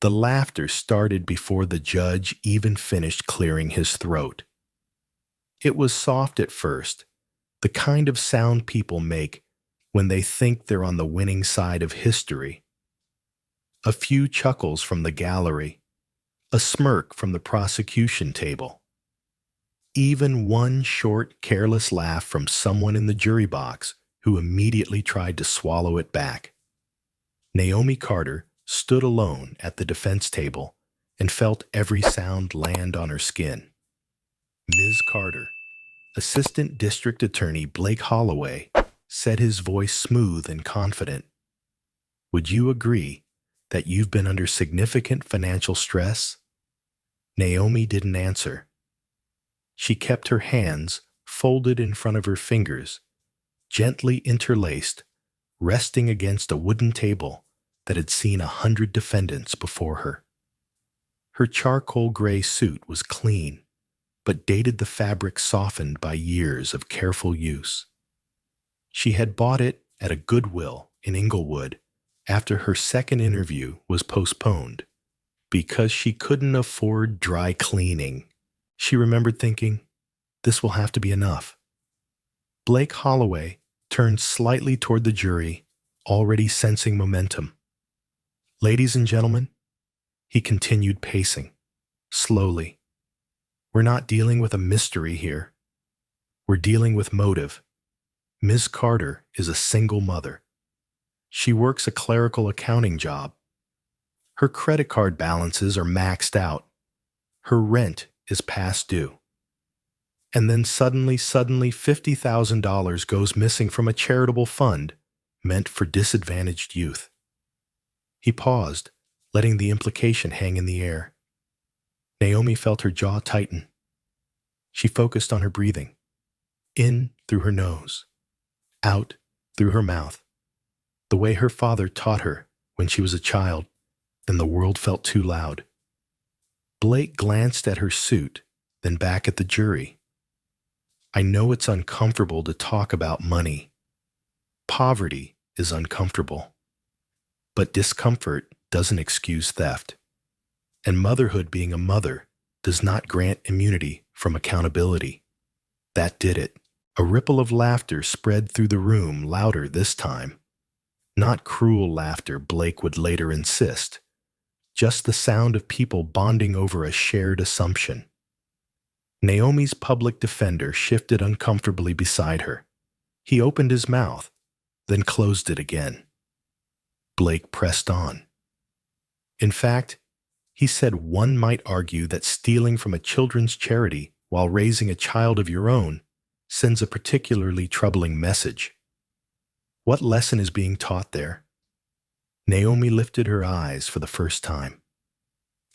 The laughter started before the judge even finished clearing his throat. It was soft at first, the kind of sound people make when they think they're on the winning side of history. A few chuckles from the gallery, a smirk from the prosecution table. Even one short, careless laugh from someone in the jury box who immediately tried to swallow it back. Naomi Carter stood alone at the defense table and felt every sound land on her skin. Ms. Carter, Assistant District Attorney Blake Holloway, said, his voice smooth and confident. Would you agree that you've been under significant financial stress? Naomi didn't answer. She kept her hands folded in front of her fingers, gently interlaced, resting against a wooden table that had seen 100 defendants before her. Her charcoal gray suit was clean, but dated the fabric softened by years of careful use. She had bought it at a Goodwill in Inglewood after her second interview was postponed because she couldn't afford dry cleaning. She remembered thinking, this will have to be enough. Blake Holloway turned slightly toward the jury, already sensing momentum. Ladies and gentlemen, he continued pacing, slowly. We're not dealing with a mystery here. We're dealing with motive. Ms. Carter is a single mother. She works a clerical accounting job. Her credit card balances are maxed out. Her rent is past due. And then suddenly $50,000 goes missing from a charitable fund meant for disadvantaged youth. He paused, letting the implication hang in the air. Naomi felt her jaw tighten. She focused on her breathing. In through her nose, out through her mouth, the way her father taught her when she was a child, then the world felt too loud. Blake glanced at her suit, then back at the jury. I know it's uncomfortable to talk about money. Poverty is uncomfortable. But discomfort doesn't excuse theft. And motherhood being a mother does not grant immunity from accountability. That did it. A ripple of laughter spread through the room, louder this time. Not cruel laughter, Blake would later insist. Just the sound of people bonding over a shared assumption. Naomi's public defender shifted uncomfortably beside her. He opened his mouth, then closed it again. Blake pressed on. In fact, he said one might argue that stealing from a children's charity while raising a child of your own sends a particularly troubling message. What lesson is being taught there? Naomi lifted her eyes for the first time.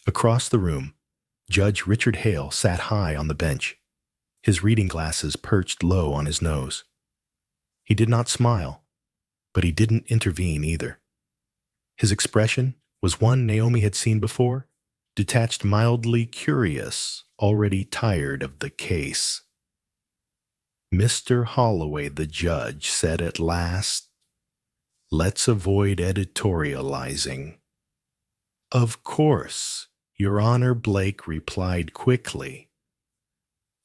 Across the room, Judge Richard Hale sat high on the bench, his reading glasses perched low on his nose. He did not smile, but he didn't intervene either. His expression was one Naomi had seen before, detached, mildly curious, already tired of the case. Mr. Holloway, the judge, said at last, let's avoid editorializing. Of course, Your Honor, Blake replied quickly.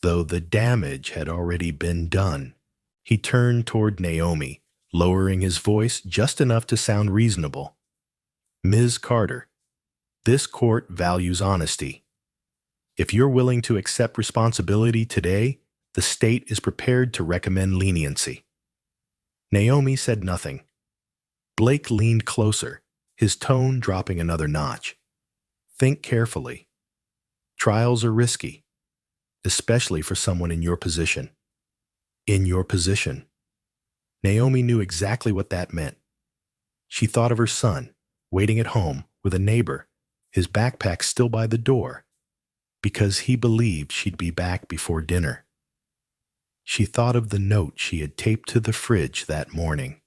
Though the damage had already been done, he turned toward Naomi, lowering his voice just enough to sound reasonable. Ms. Carter, this court values honesty. If you're willing to accept responsibility today, the state is prepared to recommend leniency. Naomi said nothing. Blake leaned closer, his tone dropping another notch. Think carefully. Trials are risky, especially for someone in your position. In your position. Naomi knew exactly what that meant. She thought of her son, waiting at home with a neighbor, his backpack still by the door, because he believed she'd be back before dinner. She thought of the note she had taped to the fridge that morning.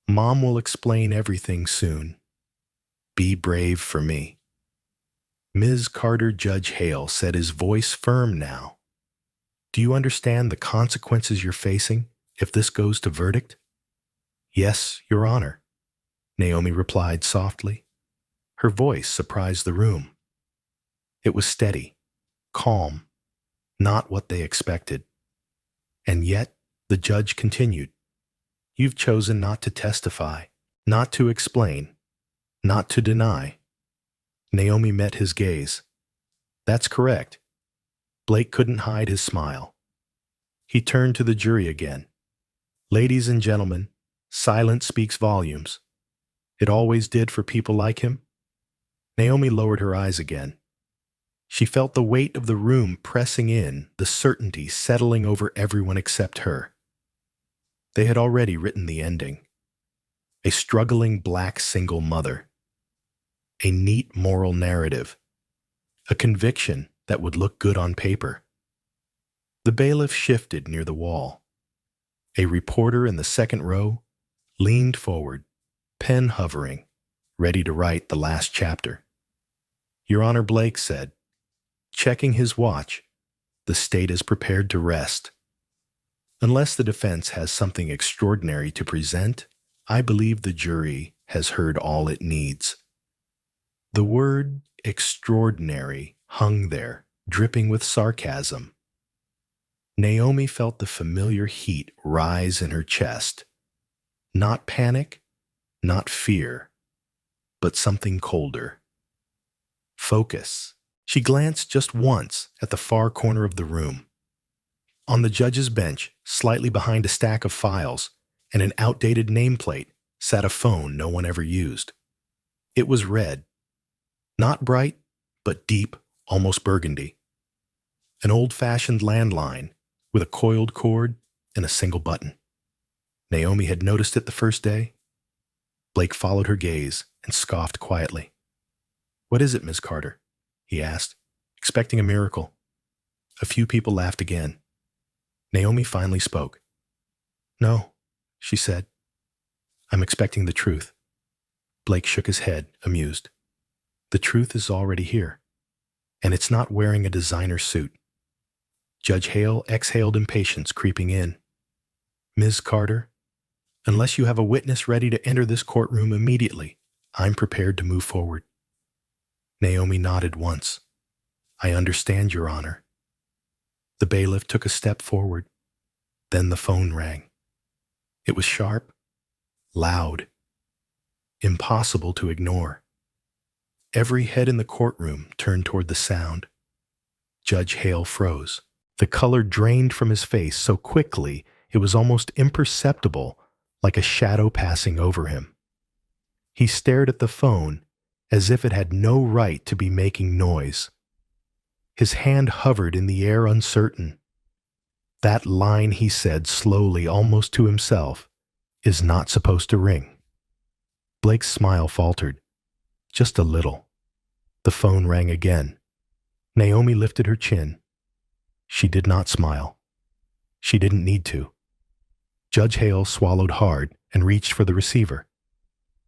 Mom will explain everything soon. Be brave for me. Ms. Carter, Judge Hale said, his voice firm now. Do you understand the consequences you're facing if this goes to verdict? Yes, Your Honor, Naomi replied softly. Her voice surprised the room. It was steady, calm, not what they expected. And yet, the judge continued, "You've chosen not to testify, not to explain, not to deny." Naomi met his gaze. "That's correct." Blake couldn't hide his smile. He turned to the jury again. "Ladies and gentlemen, silence speaks volumes. It always did for people like him." Naomi lowered her eyes again. She felt the weight of the room pressing in, the certainty settling over everyone except her. They had already written the ending. A struggling black single mother. A neat moral narrative. A conviction that would look good on paper. The bailiff shifted near the wall. A reporter in the second row leaned forward, pen hovering, ready to write the last chapter. "Your Honor," Blake said, checking his watch, "the state is prepared to rest. Unless the defense has something extraordinary to present, I believe the jury has heard all it needs." The word extraordinary hung there, dripping with sarcasm. Naomi felt the familiar heat rise in her chest. Not panic, not fear, but something colder. Focus. She glanced just once at the far corner of the room. On the judge's bench, slightly behind a stack of files and an outdated nameplate, sat a phone no one ever used. It was red. Not bright, but deep, almost burgundy. An old-fashioned landline with a coiled cord and a single button. Naomi had noticed it the first day. Blake followed her gaze and scoffed quietly. "What is it, Miss Carter?" he asked, expecting a miracle. A few people laughed again. Naomi finally spoke. "No," she said. "I'm expecting the truth." Blake shook his head, amused. "The truth is already here, and it's not wearing a designer suit." Judge Hale exhaled impatience creeping in. "Ms. Carter, unless you have a witness ready to enter this courtroom immediately, I'm prepared to move forward." Naomi nodded once. "I understand, Your Honor." The bailiff took a step forward. Then the phone rang. It was sharp, loud, impossible to ignore. Every head in the courtroom turned toward the sound. Judge Hale froze. The color drained from his face so quickly it was almost imperceptible, like a shadow passing over him. He stared at the phone as if it had no right to be making noise. His hand hovered in the air, uncertain. "That line," he said slowly, almost to himself, "is not supposed to ring." Blake's smile faltered. Just a little. The phone rang again. Naomi lifted her chin. She did not smile. She didn't need to. Judge Hale swallowed hard and reached for the receiver.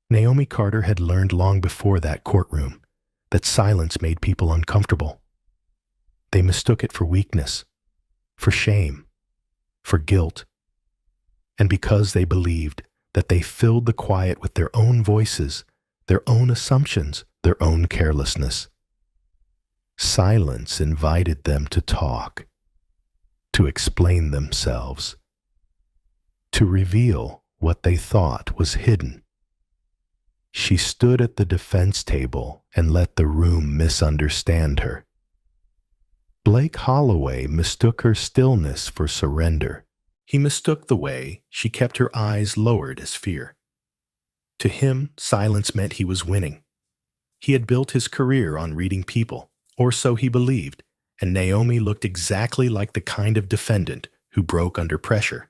Naomi Carter had learned long before that courtroom that silence made people uncomfortable. They mistook it for weakness, for shame, for guilt. And because they believed that they filled the quiet with their own voices, their own assumptions, their own carelessness. Silence invited them to talk, to explain themselves, to reveal what they thought was hidden. She stood at the defense table and let the room misunderstand her. Blake Holloway mistook her stillness for surrender. He mistook the way she kept her eyes lowered as fear. To him, silence meant he was winning. He had built his career on reading people, or so he believed, and Naomi looked exactly like the kind of defendant who broke under pressure.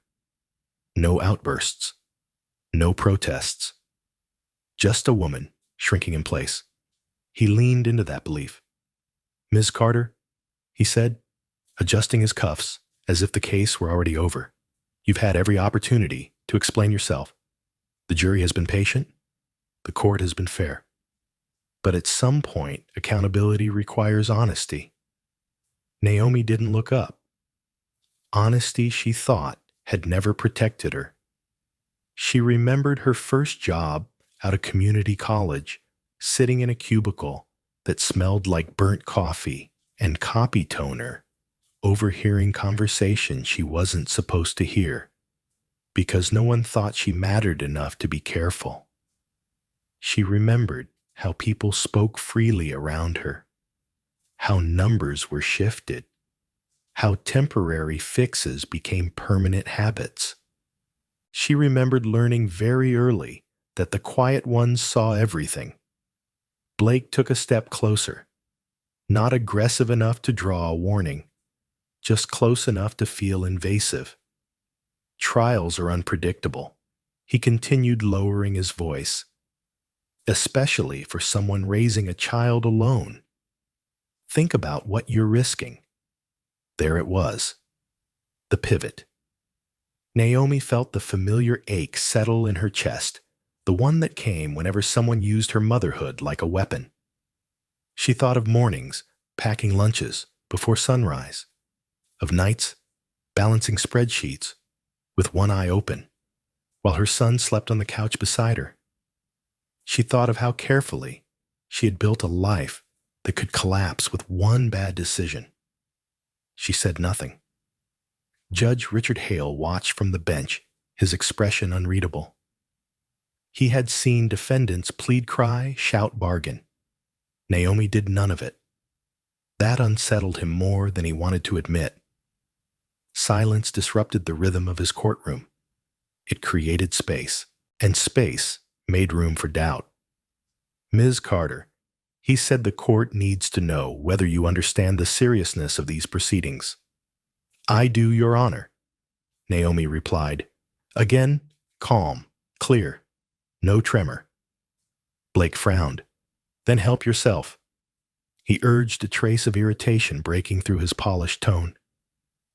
No outbursts. No protests. Just a woman shrinking in place. He leaned into that belief. "Ms. Carter," he said, adjusting his cuffs as if the case were already over, "you've had every opportunity to explain yourself. The jury has been patient. The court has been fair. But at some point, accountability requires honesty." Naomi didn't look up. Honesty, she thought, had never protected her. She remembered her first job out of community college, sitting in a cubicle that smelled like burnt coffee and copy toner, overhearing conversation she wasn't supposed to hear because no one thought she mattered enough to be careful. She remembered how people spoke freely around her, how numbers were shifted, how temporary fixes became permanent habits. She remembered learning very early that the quiet ones saw everything. Blake took a step closer, not aggressive enough to draw a warning, just close enough to feel invasive. Trials are unpredictable. He continued lowering his voice, especially for someone raising a child alone. Think about what you're risking. There it was, the pivot. Naomi felt the familiar ache settle in her chest, the one that came whenever someone used her motherhood like a weapon. She thought of mornings, packing lunches before sunrise, of nights, balancing spreadsheets with one eye open, while her son slept on the couch beside her. She thought of how carefully she had built a life that could collapse with one bad decision. She said nothing. Judge Richard Hale watched from the bench, his expression unreadable. He had seen defendants plead cry, shout bargain. Naomi did none of it. That unsettled him more than he wanted to admit. Silence disrupted the rhythm of his courtroom. It created space, and space made room for doubt. Ms. Carter, he said the court needs to know whether you understand the seriousness of these proceedings. I do, Your Honor, Naomi replied. Again, calm, clear, no tremor. Blake frowned. Then help yourself. He urged, a trace of irritation breaking through his polished tone.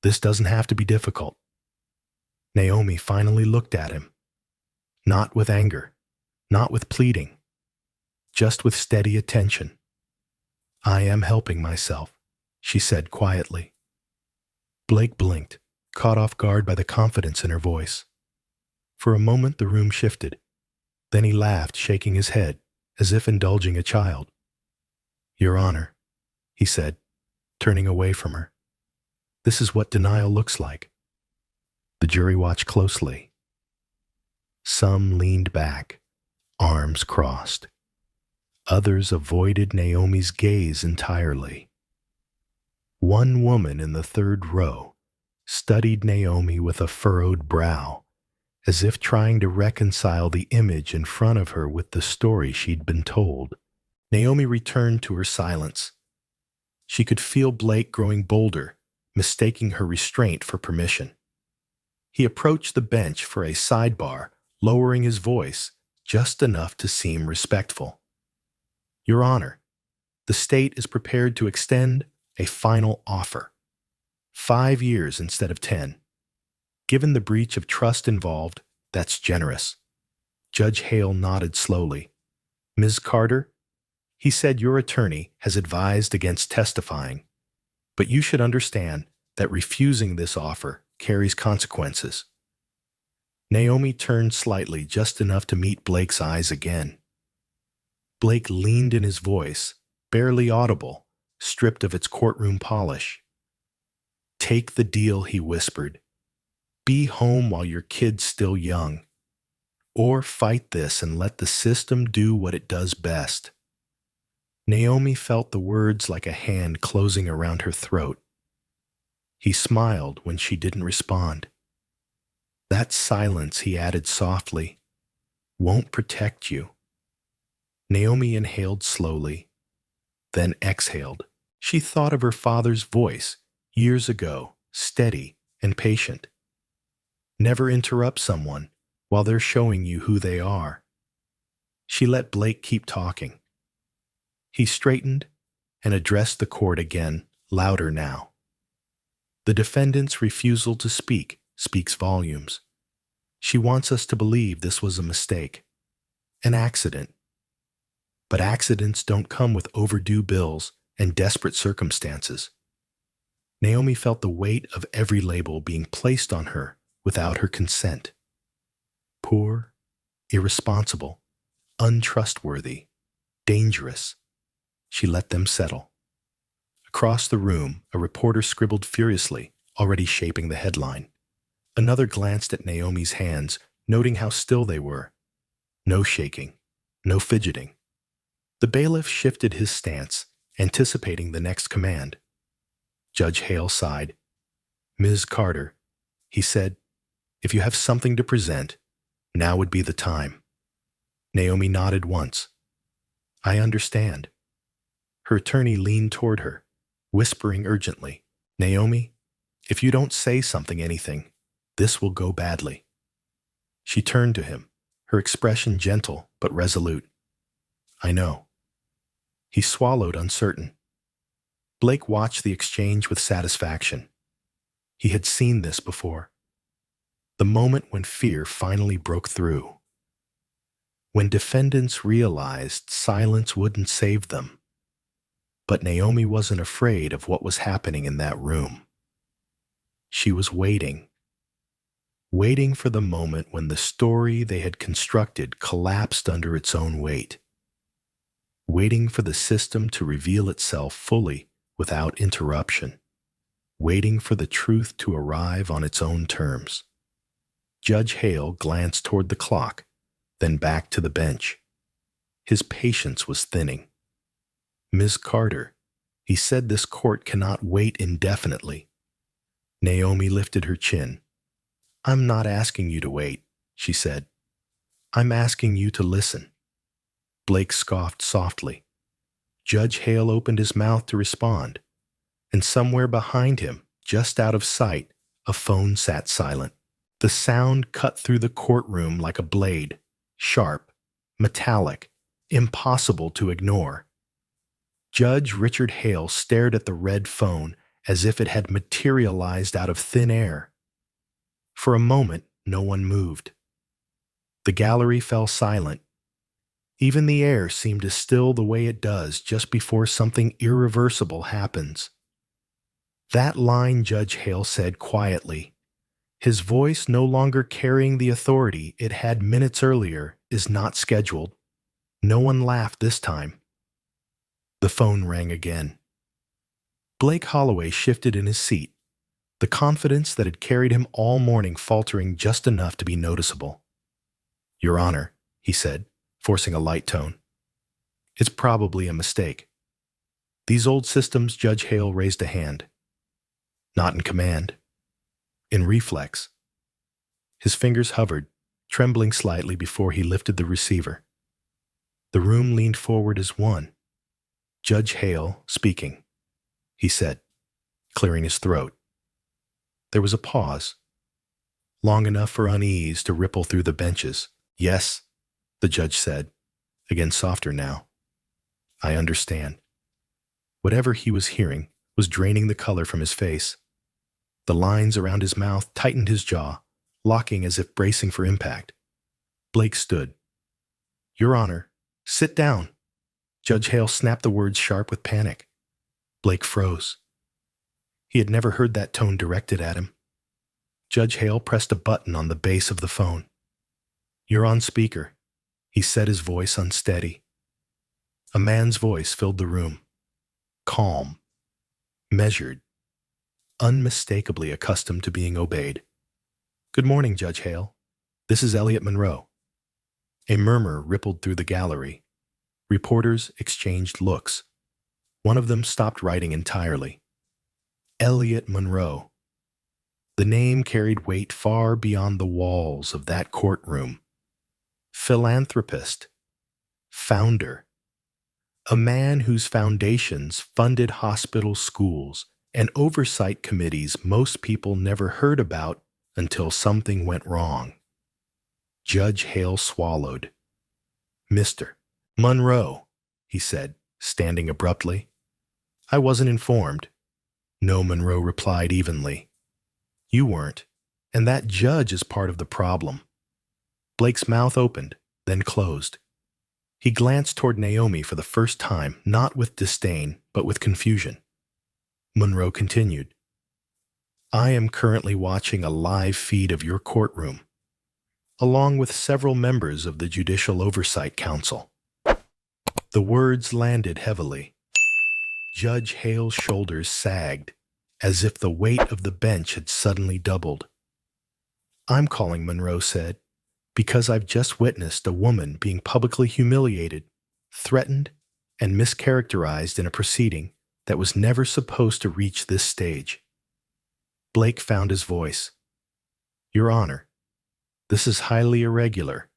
This doesn't have to be difficult. Naomi finally looked at him. Not with anger, not with pleading, just with steady attention. I am helping myself, she said quietly. Blake blinked, caught off guard by the confidence in her voice. For a moment the room shifted. Then he laughed, shaking his head, as if indulging a child. Your Honor, he said, turning away from her. This is what denial looks like. The jury watched closely. Some leaned back, arms crossed. Others avoided Naomi's gaze entirely. One woman in the third row studied Naomi with a furrowed brow, as if trying to reconcile the image in front of her with the story she'd been told. Naomi returned to her silence. She could feel Blake growing bolder, mistaking her restraint for permission. He approached the bench for a sidebar, lowering his voice just enough to seem respectful. Your Honor, the state is prepared to extend a final offer. 5 years instead of 10. Given the breach of trust involved, that's generous. Judge Hale nodded slowly. Ms. Carter, he said your attorney has advised against testifying, but you should understand that refusing this offer carries consequences. Naomi turned slightly, just enough to meet Blake's eyes again. Blake leaned in his voice, barely audible, stripped of its courtroom polish. Take the deal, he whispered. Be home while your kid's still young. Or fight this and let the system do what it does best. Naomi felt the words like a hand closing around her throat. He smiled when she didn't respond. That silence, he added softly, won't protect you. Naomi inhaled slowly, then exhaled. She thought of her father's voice years ago, steady and patient. Never interrupt someone while they're showing you who they are. She let Blake keep talking. He straightened and addressed the court again, louder now. The defendant's refusal to speak speaks volumes. She wants us to believe this was a mistake, an accident. But accidents don't come with overdue bills and desperate circumstances. Naomi felt the weight of every label being placed on her without her consent. Poor, irresponsible, untrustworthy. Dangerous. She let them settle. Across the room, a reporter scribbled furiously, already shaping the headline. Another glanced at Naomi's hands, noting how still they were. No shaking, no fidgeting. The bailiff shifted his stance, anticipating the next command. Judge Hale sighed. "Ms. Carter," he said, "if you have something to present, now would be the time." Naomi nodded once. "I understand." Her attorney leaned toward her, whispering urgently, "Naomi, if you don't say anything, this will go badly." She turned to him, her expression gentle but resolute. "I know." He swallowed, uncertain. Blake watched the exchange with satisfaction. He had seen this before. The moment when fear finally broke through. When defendants realized silence wouldn't save them. But Naomi wasn't afraid of what was happening in that room. She was waiting. Waiting for the moment when the story they had constructed collapsed under its own weight. Waiting for the system to reveal itself fully without interruption. Waiting for the truth to arrive on its own terms. Judge Hale glanced toward the clock, then back to the bench. His patience was thinning. "Ms. Carter," he said, "this court cannot wait indefinitely." Naomi lifted her chin. "I'm not asking you to wait," she said. "I'm asking you to listen." Blake scoffed softly. Judge Hale opened his mouth to respond, and somewhere behind him, just out of sight, a phone sat silent. The sound cut through the courtroom like a blade, sharp, metallic, impossible to ignore. Judge Richard Hale stared at the red phone as if it had materialized out of thin air. For a moment, no one moved. The gallery fell silent. Even the air seemed to still the way it does just before something irreversible happens. That line, Judge Hale said quietly, his voice no longer carrying the authority it had minutes earlier, is not scheduled. No one laughed this time. The phone rang again. Blake Holloway shifted in his seat, the confidence that had carried him all morning faltering just enough to be noticeable. "Your Honor," he said, forcing a light tone. "It's probably a mistake." These old systems, Judge Hale raised a hand. Not in command. In reflex. His fingers hovered, trembling slightly before he lifted the receiver. The room leaned forward as one. "Judge Hale speaking," he said, clearing his throat. There was a pause, long enough for unease to ripple through the benches. "Yes," the judge said, again softer now. "I understand." Whatever he was hearing was draining the color from his face. The lines around his mouth tightened his jaw, locking as if bracing for impact. Blake stood. "Your Honor, sit down." Judge Hale snapped the words sharp with panic. Blake froze. He had never heard that tone directed at him. Judge Hale pressed a button on the base of the phone. "You're on speaker," he said, his voice unsteady. A man's voice filled the room. Calm. Measured. Unmistakably accustomed to being obeyed. "Good morning, Judge Hale. This is Elliot Monroe." A murmur rippled through the gallery. Reporters exchanged looks. One of them stopped writing entirely. Elliot Monroe. The name carried weight far beyond the walls of that courtroom. Philanthropist. Founder. A man whose foundations funded hospitals, schools, and oversight committees most people never heard about until something went wrong. Judge Hale swallowed. "Mr. Monroe," he said, standing abruptly. "I wasn't informed." "No," Monroe replied evenly. "You weren't, and that judge is part of the problem." Blake's mouth opened, then closed. He glanced toward Naomi for the first time, not with disdain, but with confusion. Monroe continued, "I am currently watching a live feed of your courtroom, along with several members of the Judicial Oversight Council." The words landed heavily. Judge Hale's shoulders sagged, as if the weight of the bench had suddenly doubled. "I'm calling," Monroe said, "because I've just witnessed a woman being publicly humiliated, threatened, and mischaracterized in a proceeding that was never supposed to reach this stage." Blake found his voice. "Your Honor, this is highly irregular."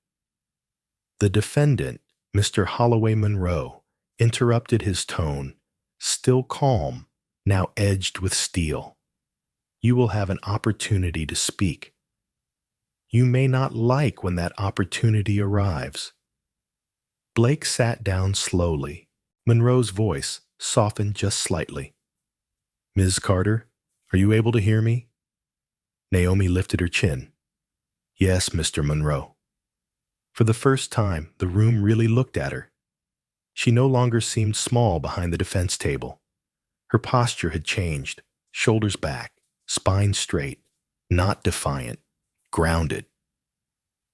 The defendant, Mr. Holloway Monroe, interrupted his tone, still calm, now edged with steel. "You will have an opportunity to speak. You may not like when that opportunity arrives." Blake sat down slowly. Monroe's voice softened just slightly. "Ms. Carter, are you able to hear me?" Naomi lifted her chin. "Yes, Mr. Monroe." For the first time, the room really looked at her. She no longer seemed small behind the defense table. Her posture had changed, shoulders back, spine straight, not defiant, grounded.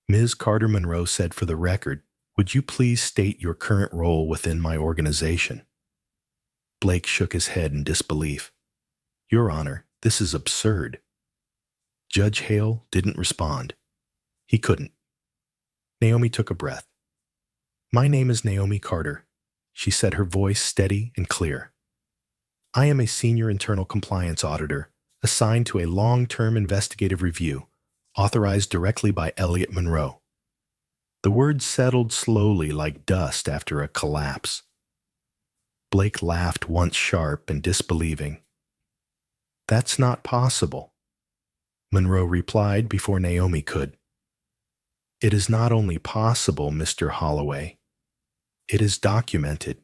"Ms. Carter," Monroe said, "for the record, would you please state your current role within my organization?" Blake shook his head in disbelief. "Your Honor, this is absurd." Judge Hale didn't respond. He couldn't. Naomi took a breath. "My name is Naomi Carter," she said, her voice steady and clear. "I am a senior internal compliance auditor assigned to a long-term investigative review authorized directly by Elliot Monroe." The words settled slowly like dust after a collapse. Blake laughed once sharp and disbelieving. "That's not possible," Monroe replied before Naomi could. "It is not only possible, Mr. Holloway. It is documented."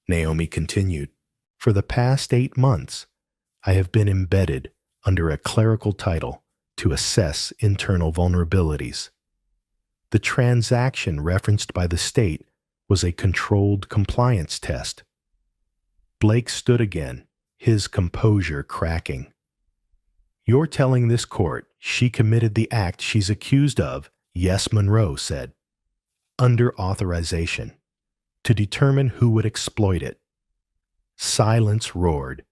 Naomi continued. "For the past 8 months, I have been embedded under a clerical title to assess internal vulnerabilities. The transaction referenced by the state was a controlled compliance test." Blake stood again, his composure cracking. "You're telling this court she committed the act she's accused of?" "Yes," Monroe said. "Under authorization, to determine who would exploit it." Silence roared.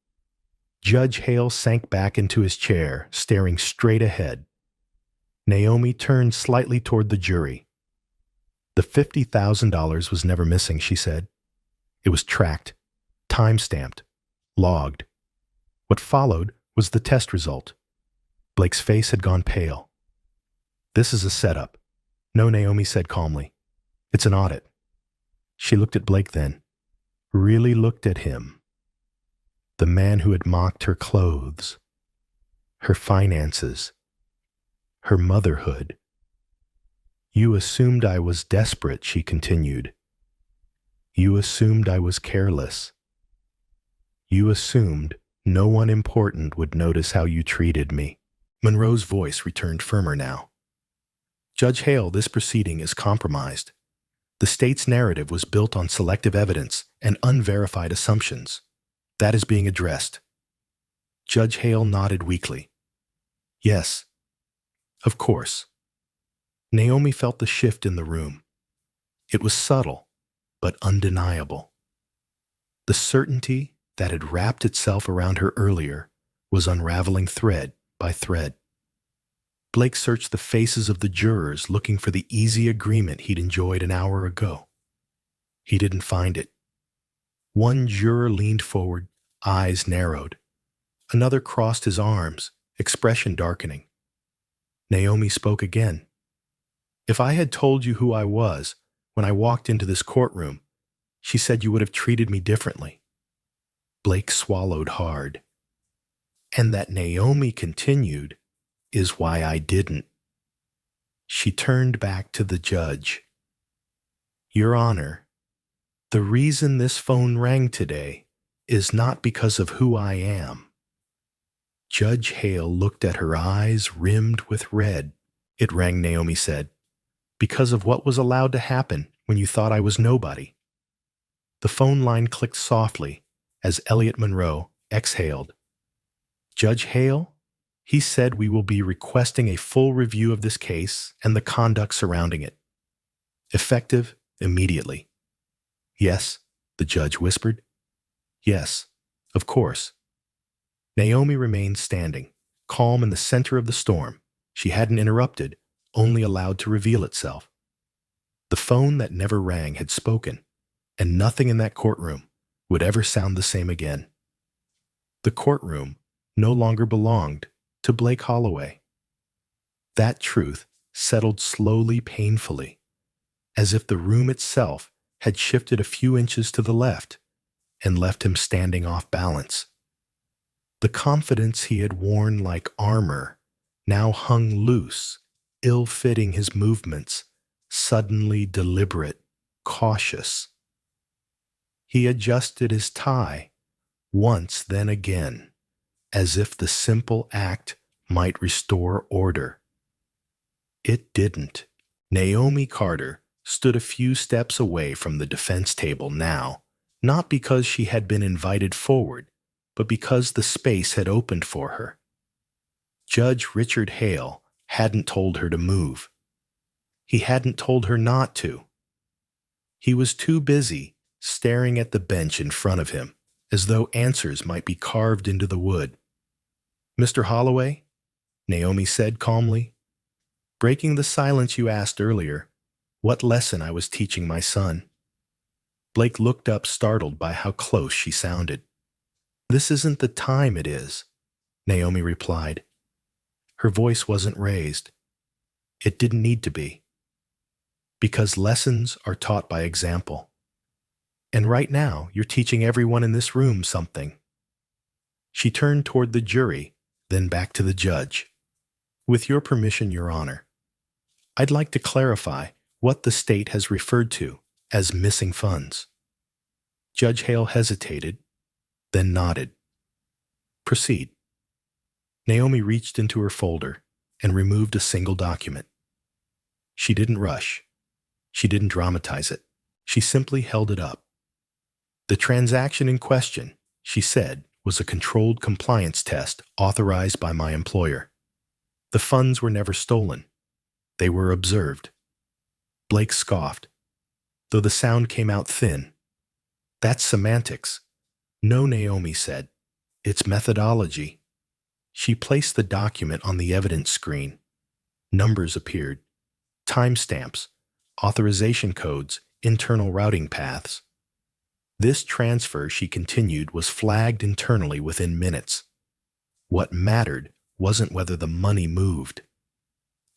Judge Hale sank back into his chair, staring straight ahead. Naomi turned slightly toward the jury. "The $50,000 was never missing," she said. "It was tracked, time-stamped, logged. What followed was the test result." Blake's face had gone pale. "This is a setup." "No," Naomi said calmly. "It's an audit." She looked at Blake then, really looked at him. The man who had mocked her clothes, her finances, her motherhood. "You assumed I was desperate," she continued. "You assumed I was careless. You assumed no one important would notice how you treated me." Monroe's voice returned firmer now. "Judge Hale, this proceeding is compromised. The state's narrative was built on selective evidence and unverified assumptions. That is being addressed." Judge Hale nodded weakly. "Yes, of course." Naomi felt the shift in the room. It was subtle, but undeniable. The certainty that had wrapped itself around her earlier was unraveling thread by thread. Blake searched the faces of the jurors looking for the easy agreement he'd enjoyed an hour ago. He didn't find it. One juror leaned forward, eyes narrowed. Another crossed his arms, expression darkening. Naomi spoke again. "If I had told you who I was when I walked into this courtroom, she said you would have treated me differently." Blake swallowed hard. "And that," Naomi continued, "is why I didn't." She turned back to the judge. "Your Honor, the reason this phone rang today is not because of who I am." Judge Hale looked at her eyes rimmed with red. "It rang," Naomi said, "because of what was allowed to happen when you thought I was nobody." The phone line clicked softly as Elliot Monroe exhaled. "Judge Hale, he said we will be requesting a full review of this case and the conduct surrounding it. Effective immediately." Yes, the judge whispered. Yes, of course. Naomi remained standing, calm in the center of the storm. She hadn't interrupted, only allowed to reveal itself. The phone that never rang had spoken, and nothing in that courtroom would ever sound the same again. The courtroom no longer belonged to Blake Holloway. That truth settled slowly, painfully, as if the room itself had shifted a few inches to the left and left him standing off balance. The confidence he had worn like armor now hung loose, ill-fitting his movements, suddenly deliberate, cautious. He adjusted his tie, once then again, as if the simple act might restore order. It didn't. Naomi Carter stood a few steps away from the defense table now, not because she had been invited forward, but because the space had opened for her. Judge Richard Hale hadn't told her to move. He hadn't told her not to. He was too busy staring at the bench in front of him, as though answers might be carved into the wood. "Mr. Holloway," Naomi said calmly, breaking the silence you asked earlier, what lesson I was teaching my son. Blake looked up, startled by how close she sounded. "This isn't the time it is," Naomi replied. Her voice wasn't raised. It didn't need to be. Because lessons are taught by example. And right now, you're teaching everyone in this room something. She turned toward the jury, then back to the judge. "With your permission, Your Honor, I'd like to clarify what the state has referred to as missing funds." Judge Hale hesitated, then nodded. "Proceed." Naomi reached into her folder and removed a single document. She didn't rush. She didn't dramatize it. She simply held it up. "The transaction in question," she said, "was a controlled compliance test authorized by my employer. The funds were never stolen. They were observed." Blake scoffed, though the sound came out thin. "That's semantics." "No," Naomi said. "It's methodology." She placed the document on the evidence screen. Numbers appeared. Timestamps, authorization codes, internal routing paths. This transfer, she continued, was flagged internally within minutes. What mattered wasn't whether the money moved.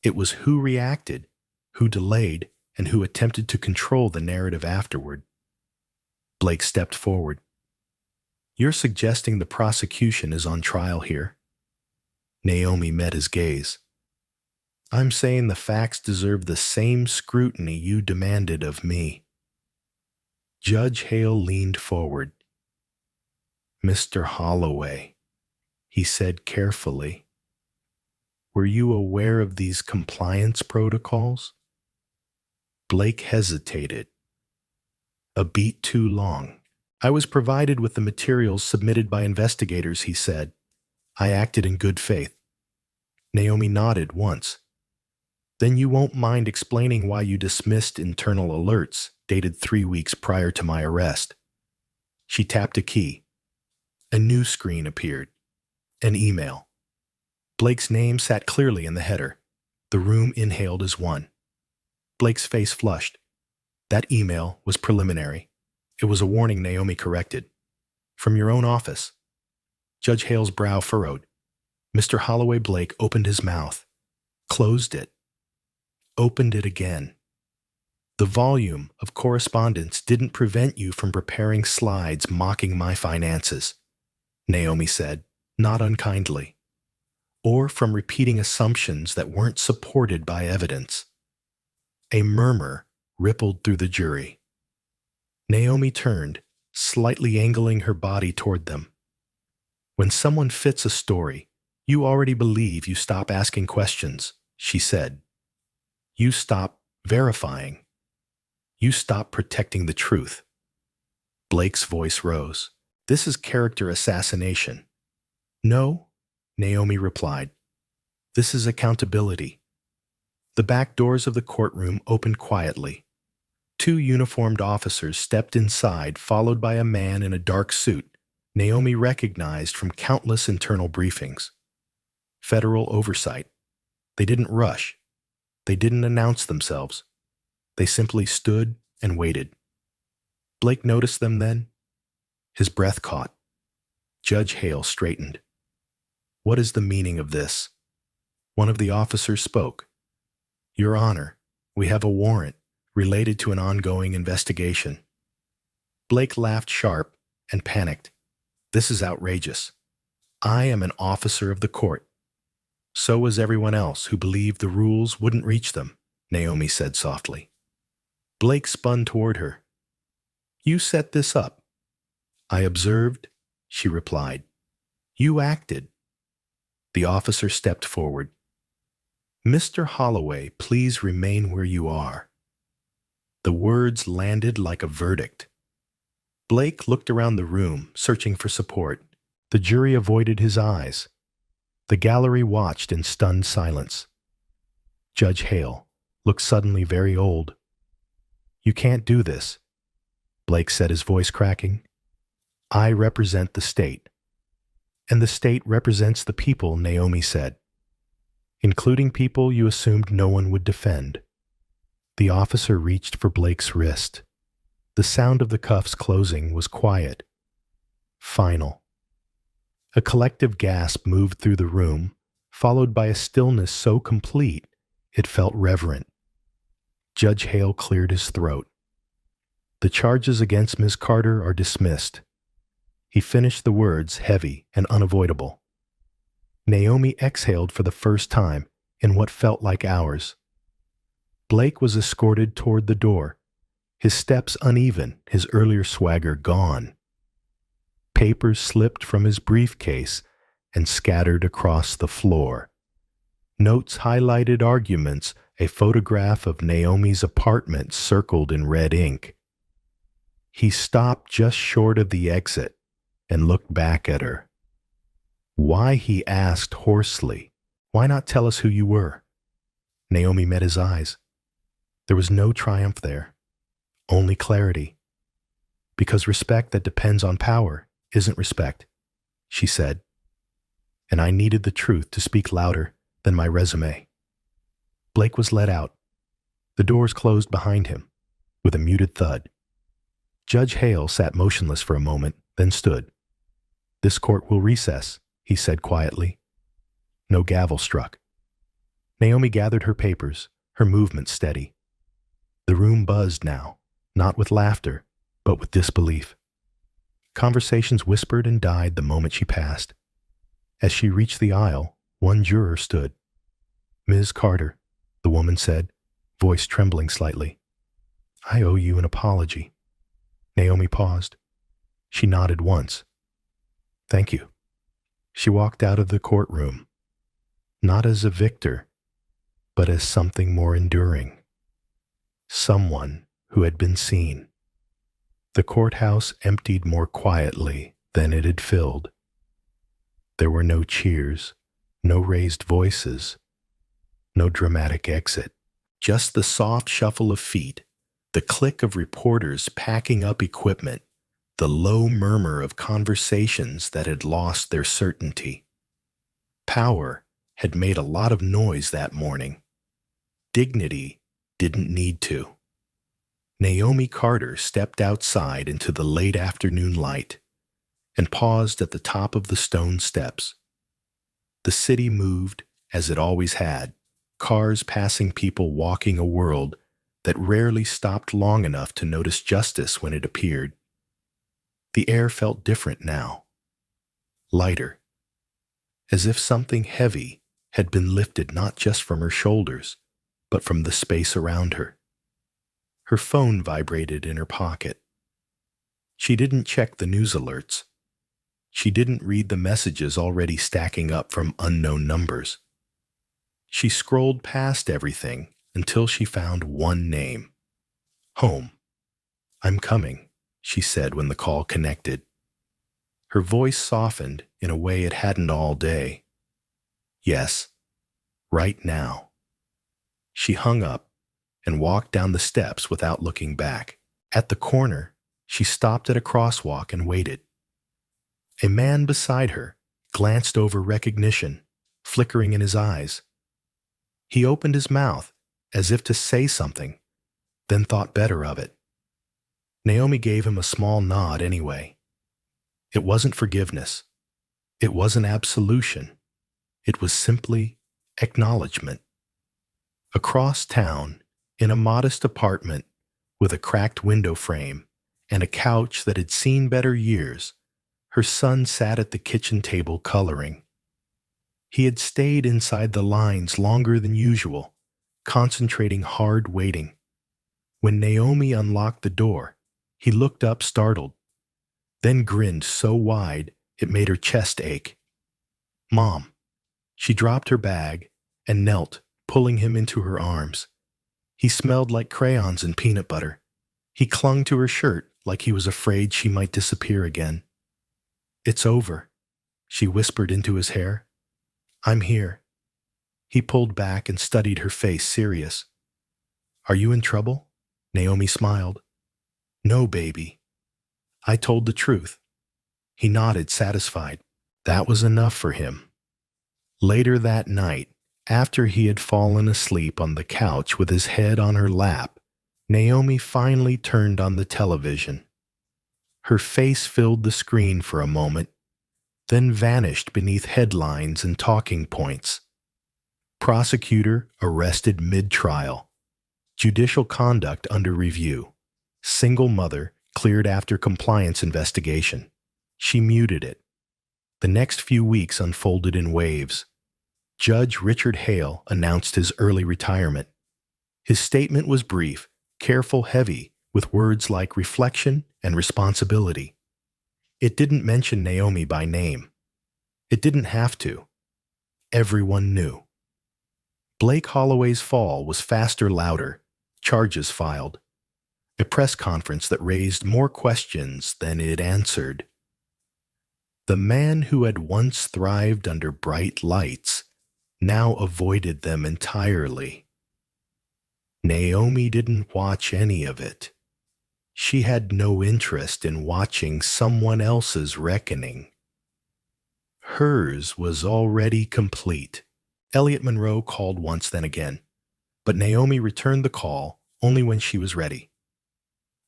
It was who reacted, who delayed, and who attempted to control the narrative afterward. Blake stepped forward. "You're suggesting the prosecution is on trial here?" Naomi met his gaze. "I'm saying the facts deserve the same scrutiny you demanded of me." Judge Hale leaned forward. "Mr. Holloway," he said carefully, "were you aware of these compliance protocols?" Blake hesitated. A beat too long. "I was provided with the materials submitted by investigators," he said. "I acted in good faith." Naomi nodded once. "Then you won't mind explaining why you dismissed internal alerts dated 3 weeks prior to my arrest." She tapped a key. A new screen appeared. An email. Blake's name sat clearly in the header. The room inhaled as one. Blake's face flushed. That email was preliminary. It was a warning, Naomi corrected. "From your own office." Judge Hale's brow furrowed. Mr. Holloway Blake opened his mouth, closed it, opened it again. "The volume of correspondence didn't prevent you from preparing slides mocking my finances," Naomi said, not unkindly, "or from repeating assumptions that weren't supported by evidence." A murmur rippled through the jury. Naomi turned, slightly angling her body toward them. "When someone fits a story, you already believe you stop asking questions," she said. "You stop verifying. You stop protecting the truth." Blake's voice rose. "This is character assassination." "No," Naomi replied. "This is accountability." The back doors of the courtroom opened quietly. Two uniformed officers stepped inside, followed by a man in a dark suit Naomi recognized from countless internal briefings. Federal oversight. They didn't rush. They didn't announce themselves. They simply stood and waited. Blake noticed them then. His breath caught. Judge Hale straightened. "What is the meaning of this?" One of the officers spoke. "Your Honor, we have a warrant related to an ongoing investigation." Blake laughed sharp and panicked. "This is outrageous. I am an officer of the court." "So was everyone else who believed the rules wouldn't reach them," Naomi said softly. Blake spun toward her. "You set this up." "I observed," she replied. "You acted." The officer stepped forward. "Mr. Holloway, please remain where you are." The words landed like a verdict. Blake looked around the room, searching for support. The jury avoided his eyes. The gallery watched in stunned silence. Judge Hale looked suddenly very old. "You can't do this," Blake said, his voice cracking. "I represent the state." "And the state represents the people," Naomi said. "Including people you assumed no one would defend." The officer reached for Blake's wrist. The sound of the cuffs closing was quiet, final. A collective gasp moved through the room, followed by a stillness so complete it felt reverent. Judge Hale cleared his throat. "The charges against Ms. Carter are dismissed." He finished the words heavy and unavoidable. Naomi exhaled for the first time in what felt like hours. Blake was escorted toward the door, his steps uneven, his earlier swagger gone. Papers slipped from his briefcase and scattered across the floor. Notes highlighted arguments, a photograph of Naomi's apartment circled in red ink. He stopped just short of the exit and looked back at her. "Why?" he asked hoarsely. "Why not tell us who you were?" Naomi met his eyes. There was no triumph there, only clarity. "Because respect that depends on power isn't respect," she said. "And I needed the truth to speak louder than my resume." Blake was let out. The doors closed behind him with a muted thud. Judge Hale sat motionless for a moment, then stood. "This court will recess," he said quietly. No gavel struck. Naomi gathered her papers, her movement steady. The room buzzed now, not with laughter, but with disbelief. Conversations whispered and died the moment she passed. As she reached the aisle, one juror stood. "Ms. Carter," the woman said, voice trembling slightly. "I owe you an apology." Naomi paused. She nodded once. "Thank you." She walked out of the courtroom, not as a victor, but as something more enduring. Someone who had been seen. The courthouse emptied more quietly than it had filled. There were no cheers, no raised voices, no dramatic exit. Just the soft shuffle of feet, the click of reporters packing up equipment, the low murmur of conversations that had lost their certainty. Power had made a lot of noise that morning. Dignity didn't need to. Naomi Carter stepped outside into the late afternoon light and paused at the top of the stone steps. The city moved as it always had, cars passing, people walking, a world that rarely stopped long enough to notice justice when it appeared. The air felt different now, lighter, as if something heavy had been lifted not just from her shoulders, but from the space around her. Her phone vibrated in her pocket. She didn't check the news alerts. She didn't read the messages already stacking up from unknown numbers. She scrolled past everything until she found one name. Home. "I'm coming," she said when the call connected. Her voice softened in a way it hadn't all day. "Yes, right now." She hung up and walked down the steps without looking back. At the corner, she stopped at a crosswalk and waited. A man beside her glanced over recognition, flickering in his eyes. He opened his mouth as if to say something, then thought better of it. Naomi gave him a small nod anyway. It wasn't forgiveness. It wasn't absolution. It was simply acknowledgement. Across town, in a modest apartment with a cracked window frame and a couch that had seen better years, her son sat at the kitchen table coloring. He had stayed inside the lines longer than usual, concentrating hard, waiting. When Naomi unlocked the door, he looked up startled, then grinned so wide it made her chest ache. "Mom." She dropped her bag and knelt, pulling him into her arms. He smelled like crayons and peanut butter. He clung to her shirt like he was afraid she might disappear again. "It's over," she whispered into his hair. "I'm here." He pulled back and studied her face, serious. "Are you in trouble?" Naomi smiled. "No, baby. I told the truth." He nodded, satisfied. That was enough for him. Later that night, after he had fallen asleep on the couch with his head on her lap, Naomi finally turned on the television. Her face filled the screen for a moment, then vanished beneath headlines and talking points. Prosecutor arrested mid-trial. Judicial conduct under review. Single mother cleared after compliance investigation. She muted it. The next few weeks unfolded in waves. Judge Richard Hale announced his early retirement. His statement was brief, careful, heavy, with words like reflection and responsibility. It didn't mention Naomi by name. It didn't have to. Everyone knew. Blake Holloway's fall was faster, louder, charges filed. A press conference that raised more questions than it answered. The man who had once thrived under bright lights now avoided them entirely. Naomi didn't watch any of it. She had no interest in watching someone else's reckoning. Hers was already complete. Elliot Monroe called once, then again, but Naomi returned the call only when she was ready.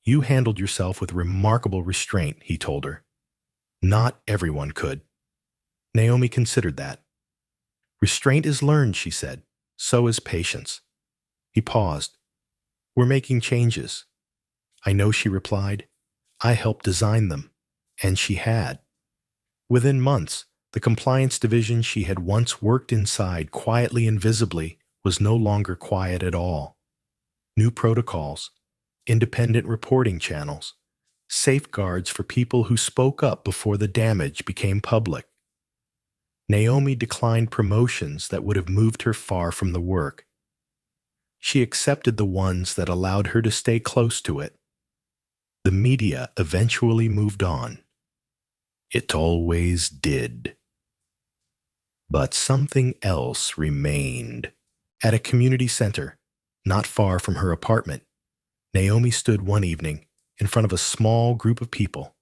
"You handled yourself with remarkable restraint," he told her. "Not everyone could." Naomi considered that. "Restraint is learned," she said. "So is patience." He paused. "We're making changes." "I know," she replied. "I helped design them." And she had. Within months, the compliance division she had once worked inside quietly and visibly was no longer quiet at all. New protocols, independent reporting channels, safeguards for people who spoke up before the damage became public. Naomi declined promotions that would have moved her far from the work. She accepted the ones that allowed her to stay close to it. The media eventually moved on. It always did. But something else remained. At a community center, not far from her apartment, Naomi stood one evening in front of a small group of people,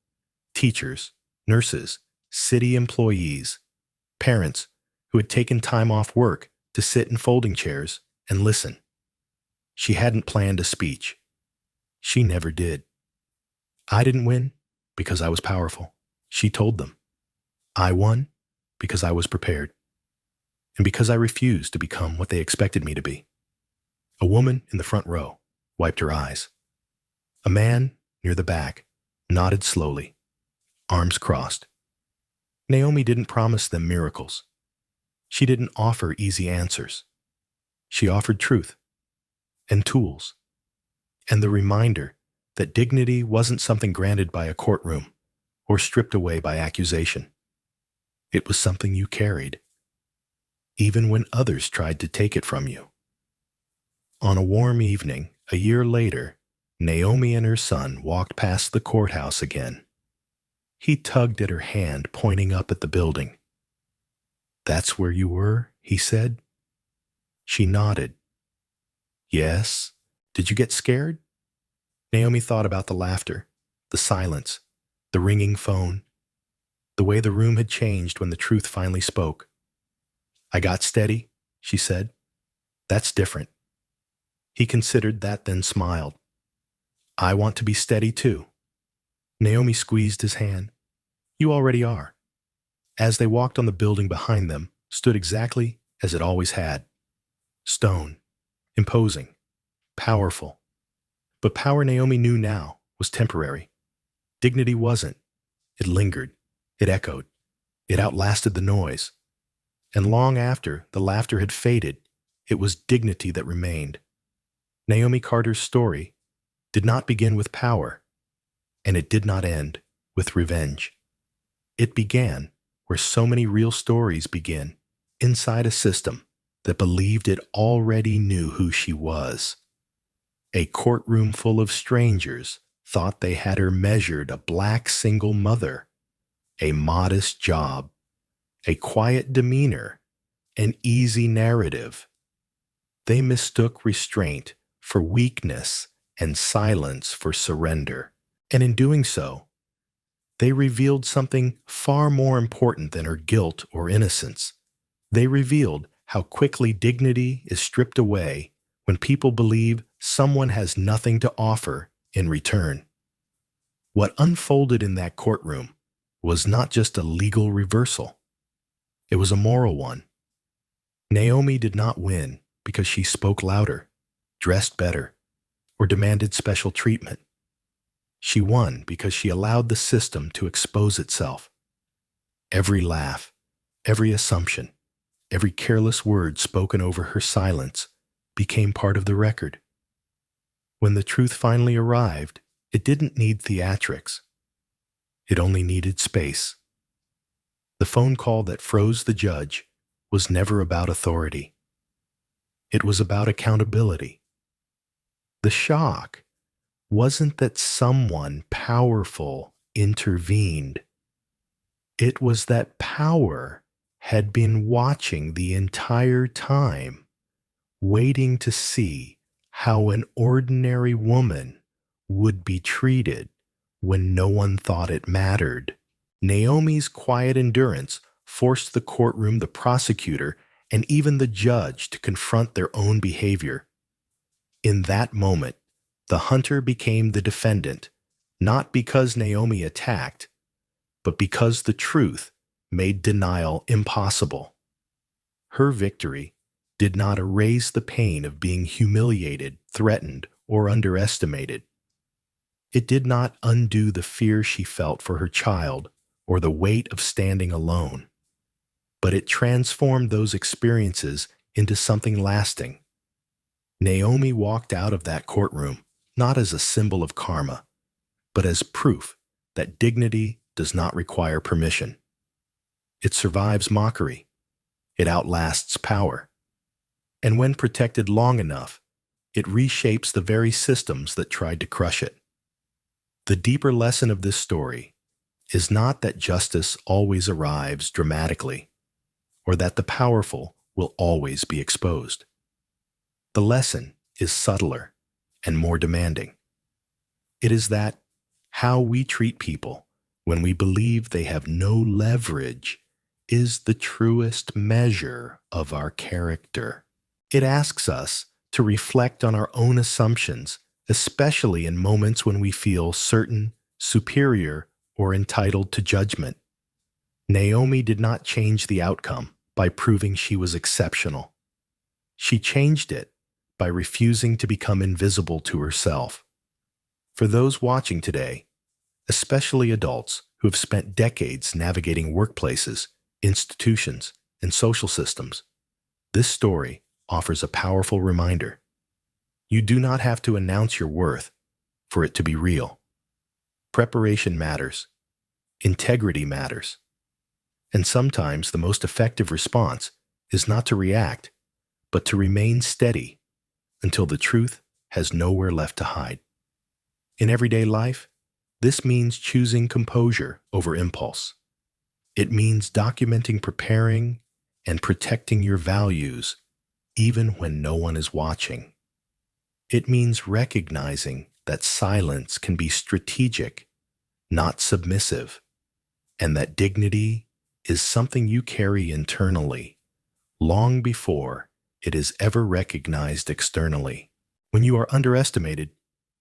teachers, nurses, city employees, parents who had taken time off work to sit in folding chairs and listen. She hadn't planned a speech. She never did. "I didn't win because I was powerful," she told them. "I won because I was prepared, and because I refused to become what they expected me to be." A woman in the front row wiped her eyes. A man near the back nodded slowly, arms crossed. Naomi didn't promise them miracles. She didn't offer easy answers. She offered truth and tools and the reminder that dignity wasn't something granted by a courtroom or stripped away by accusation. It was something you carried, even when others tried to take it from you. On a warm evening, a year later, Naomi and her son walked past the courthouse again. He tugged at her hand, pointing up at the building. "That's where you were?" he said. She nodded. "Yes, Did you get scared? Naomi thought about the laughter, the silence, the ringing phone, the way the room had changed when the truth finally spoke. I got steady, she said. That's different. He considered that, then smiled. I want to be steady too. Naomi squeezed his hand. You already are. As they walked on, the building behind them stood exactly as it always had. Stone, imposing, powerful. But power, Naomi knew now, was temporary. Dignity wasn't. It lingered. It echoed. It outlasted the noise. And long after the laughter had faded, it was dignity that remained. Naomi Carter's story did not begin with power, and it did not end with revenge. It began where so many real stories begin, inside a system that believed it already knew who she was. A courtroom full of strangers thought they had her measured, a black single mother, a modest job, a quiet demeanor, an easy narrative. They mistook restraint for weakness and silence for surrender. And in doing so, they revealed something far more important than her guilt or innocence. They revealed how quickly dignity is stripped away when people believe someone has nothing to offer in return. What unfolded in that courtroom was not just a legal reversal. It was a moral one. Naomi did not win because she spoke louder, dressed better, or demanded special treatment. She won because she allowed the system to expose itself. Every laugh, every assumption, every careless word spoken over her silence became part of the record. When the truth finally arrived, it didn't need theatrics. It only needed space. The phone call that froze the judge was never about authority. It was about accountability. The shock wasn't that someone powerful intervened. It was that power had been watching the entire time, waiting to see how an ordinary woman would be treated when no one thought it mattered. Naomi's quiet endurance forced the courtroom, the prosecutor, and even the judge to confront their own behavior. In that moment, the hunter became the defendant, not because Naomi attacked, but because the truth made denial impossible. Her victory did not erase the pain of being humiliated, threatened, or underestimated. It did not undo the fear she felt for her child or the weight of standing alone, but it transformed those experiences into something lasting. Naomi walked out of that courtroom not as a symbol of karma, but as proof that dignity does not require permission. It survives mockery. It outlasts power. And when protected long enough, it reshapes the very systems that tried to crush it. The deeper lesson of this story is not that justice always arrives dramatically, or that the powerful will always be exposed. The lesson is subtler and more demanding. It is that how we treat people when we believe they have no leverage is the truest measure of our character. It asks us to reflect on our own assumptions, especially in moments when we feel certain, superior, or entitled to judgment. Naomi did not change the outcome by proving she was exceptional. She changed it by refusing to become invisible to herself. For those watching today, especially adults who have spent decades navigating workplaces, institutions, and social systems, this story offers a powerful reminder. You do not have to announce your worth for it to be real. Preparation matters. Integrity matters. And sometimes the most effective response is not to react, but to remain steady until the truth has nowhere left to hide. In everyday life, this means choosing composure over impulse. It means documenting, preparing, and protecting your values even when no one is watching. It means recognizing that silence can be strategic, not submissive, and that dignity is something you carry internally, long before it is ever recognized externally. When you are underestimated,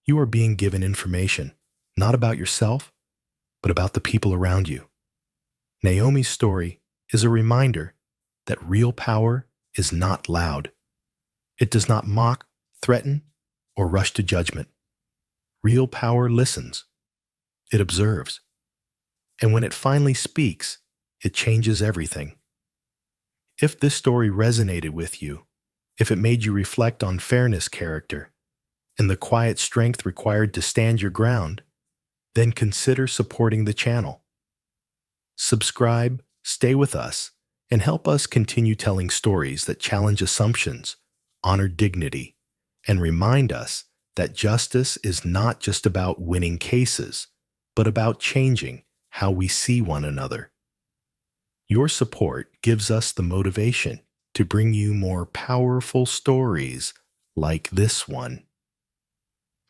you are being given information, not about yourself, but about the people around you. Naomi's story is a reminder that real power is not loud. It does not mock, threaten, or rush to judgment. Real power listens. It observes. And when it finally speaks, it changes everything. If this story resonated with you, if it made you reflect on fairness, character, and the quiet strength required to stand your ground, then consider supporting the channel. Subscribe, stay with us, and help us continue telling stories that challenge assumptions, honor dignity, and remind us that justice is not just about winning cases, but about changing how we see one another. Your support gives us the motivation to bring you more powerful stories like this one.